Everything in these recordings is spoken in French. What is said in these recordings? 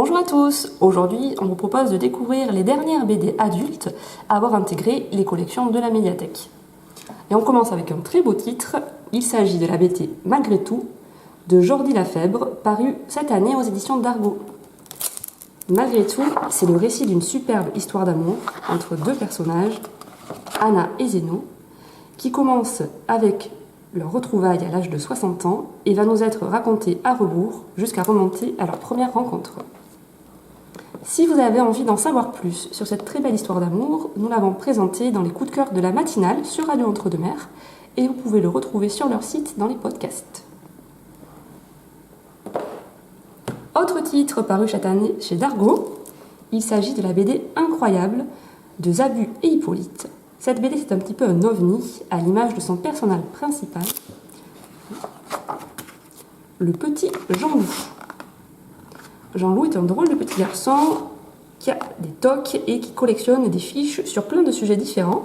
Bonjour à tous, aujourd'hui on vous propose de découvrir les dernières BD adultes à avoir intégré les collections de la médiathèque. Et on commence avec un très beau titre, il s'agit de la BD Malgré tout de Jordi Lafèbre, paru cette année aux éditions d'Argo. Malgré tout, c'est le récit d'une superbe histoire d'amour entre deux personnages, Anna et Zeno, qui commence avec leur retrouvaille à l'âge de 60 ans et va nous être raconté à rebours jusqu'à remonter à leur première rencontre. Si vous avez envie d'en savoir plus sur cette très belle histoire d'amour, nous l'avons présentée dans les coups de cœur de la matinale sur Radio Entre-deux-Mers et vous pouvez le retrouver sur leur site dans les podcasts. Autre titre paru cette année chez Dargo, il s'agit de la BD Incroyable de Zabu et Hippolyte. Cette BD c'est un petit peu un ovni à l'image de son personnage principal, le petit Jean-Loup. Jean-Loup est un drôle de petit garçon qui a des tocs et qui collectionne des fiches sur plein de sujets différents.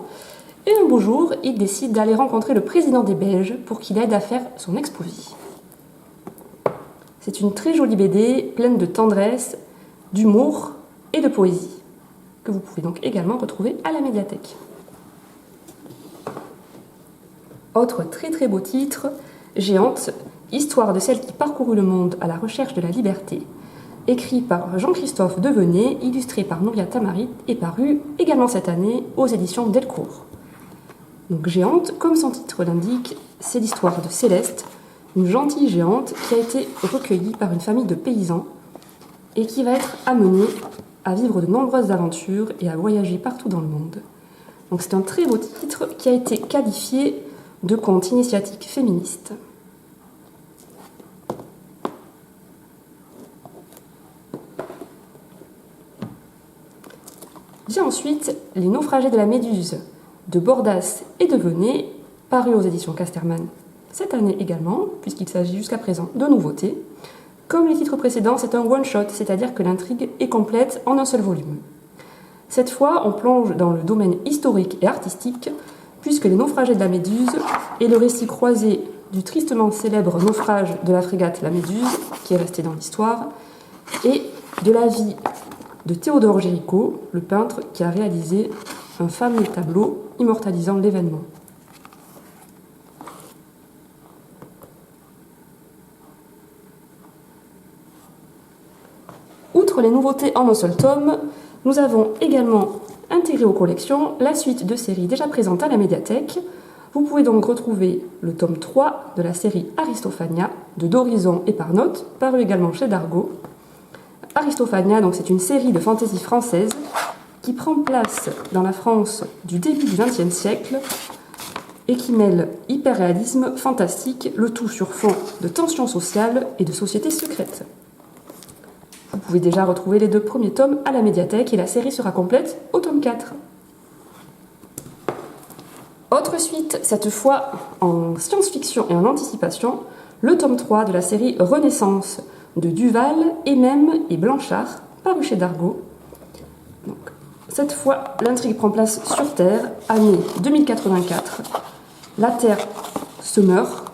Et un beau jour, il décide d'aller rencontrer le président des Belges pour qu'il aide à faire son expo-vie. C'est une très jolie BD, pleine de tendresse, d'humour et de poésie, que vous pouvez donc également retrouver à la médiathèque. Autre très très beau titre, Géante, histoire de celle qui parcourut le monde à la recherche de la liberté, écrit par Jean-Christophe Devenet, illustré par Nouria Tamarit et paru également cette année aux éditions Delcourt. Donc Géante, comme son titre l'indique, c'est l'histoire de Céleste, une gentille géante qui a été recueillie par une famille de paysans et qui va être amenée à vivre de nombreuses aventures et à voyager partout dans le monde. Donc c'est un très beau titre qui a été qualifié de conte initiatique féministe. Vient ensuite Les naufragés de la Méduse de Bordas et Devenet, paru aux éditions Casterman cette année également, puisqu'il s'agit jusqu'à présent de nouveautés. Comme les titres précédents, c'est un one-shot, c'est-à-dire que l'intrigue est complète en un seul volume. Cette fois, on plonge dans le domaine historique et artistique, puisque Les naufragés de la Méduse est le récit croisé du tristement célèbre naufrage de la frégate La Méduse, qui est resté dans l'histoire, et de la vie de Théodore Géricault, le peintre qui a réalisé un fameux tableau immortalisant l'événement. Outre les nouveautés en un seul tome, nous avons également intégré aux collections la suite de séries déjà présentes à la médiathèque. Vous pouvez donc retrouver le tome 3 de la série Aristophania de Dorison et Parnotte, paru également chez Dargo. Aristophania, donc, c'est une série de fantaisie française qui prend place dans la France du début du XXe siècle et qui mêle hyperréalisme, fantastique, le tout sur fond de tensions sociales et de sociétés secrètes. Vous pouvez déjà retrouver les 2 premiers tomes à la médiathèque et la série sera complète au tome 4. Autre suite, cette fois en science-fiction et en anticipation, le tome 3 de la série Renaissance de Duval, Emem et Blanchard, paru chez Dargo. Donc, cette fois, l'intrigue prend place sur Terre, année 2084. La Terre se meurt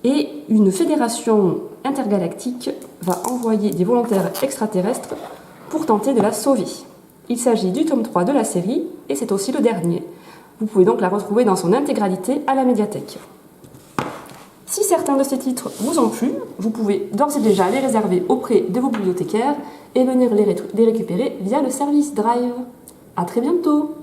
et une fédération intergalactique va envoyer des volontaires extraterrestres pour tenter de la sauver. Il s'agit du tome 3 de la série et c'est aussi le dernier. Vous pouvez donc la retrouver dans son intégralité à la médiathèque. Si certains de ces titres vous ont plu, vous pouvez d'ores et déjà les réserver auprès de vos bibliothécaires et venir les récupérer via le service Drive. À très bientôt!